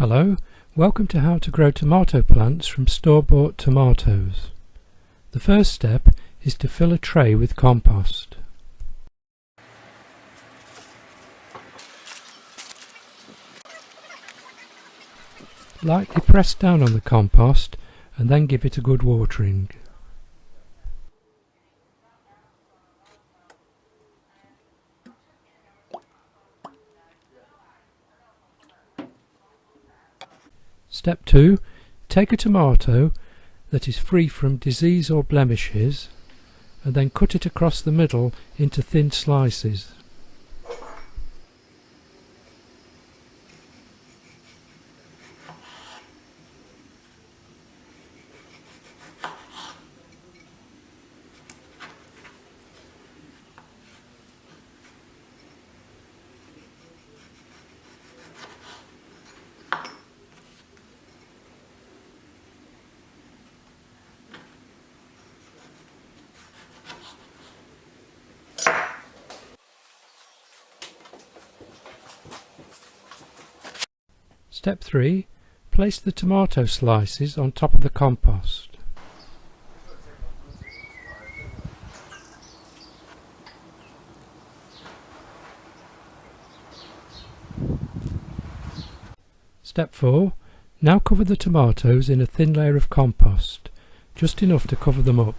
Hello, welcome to how to grow tomato plants from store-bought tomatoes. The first step is to fill a tray with compost. Lightly press down on the compost and then give it a good watering. Step 2. Take a tomato that is free from disease or blemishes and then cut it across the middle into thin slices. Step 3. Place the tomato slices on top of the compost. Step 4. Now cover the tomatoes in a thin layer of compost, just enough to cover them up.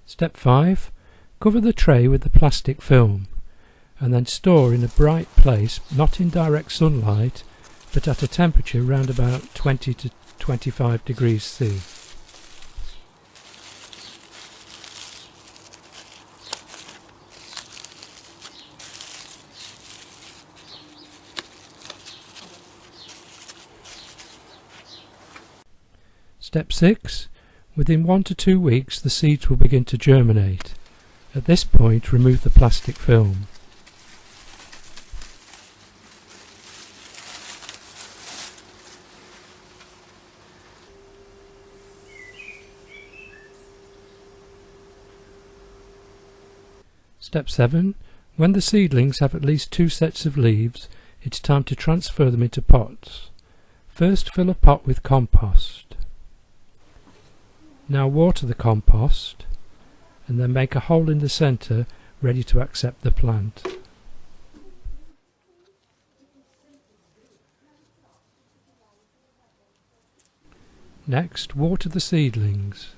Step 5. Cover the tray with the plastic film and then store in a bright place, not in direct sunlight, but at a temperature around about 20 to 25 degrees C. Step 6. Within 1 to 2 weeks the seeds will begin to germinate. At this point remove the plastic film. Step 7. When the seedlings have at least 2 sets of leaves, it's time to transfer them into pots. First fill a pot with compost. Now water the compost and then make a hole in the centre ready to accept the plant. Next, water the seedlings.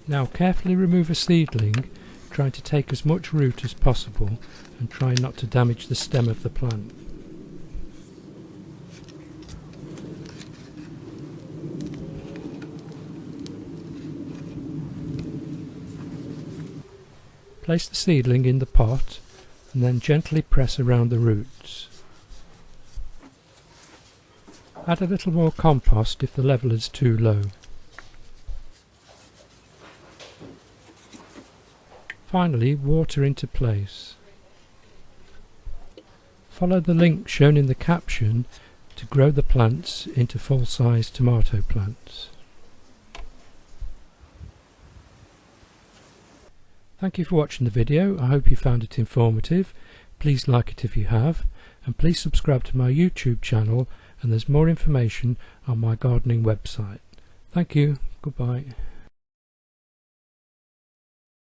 Now carefully remove a seedling, trying to take as much root as possible and try not to damage the stem of the plant. Place the seedling in the pot and then gently press around the roots. Add a little more compost if the level is too low. Finally, water into place. Follow the link shown in the caption to grow the plants into full-size tomato plants. Thank you for watching the video. I hope you found it informative. Please like it if you have, and please subscribe to my YouTube channel, and there's more information on my gardening website. Thank you. Goodbye.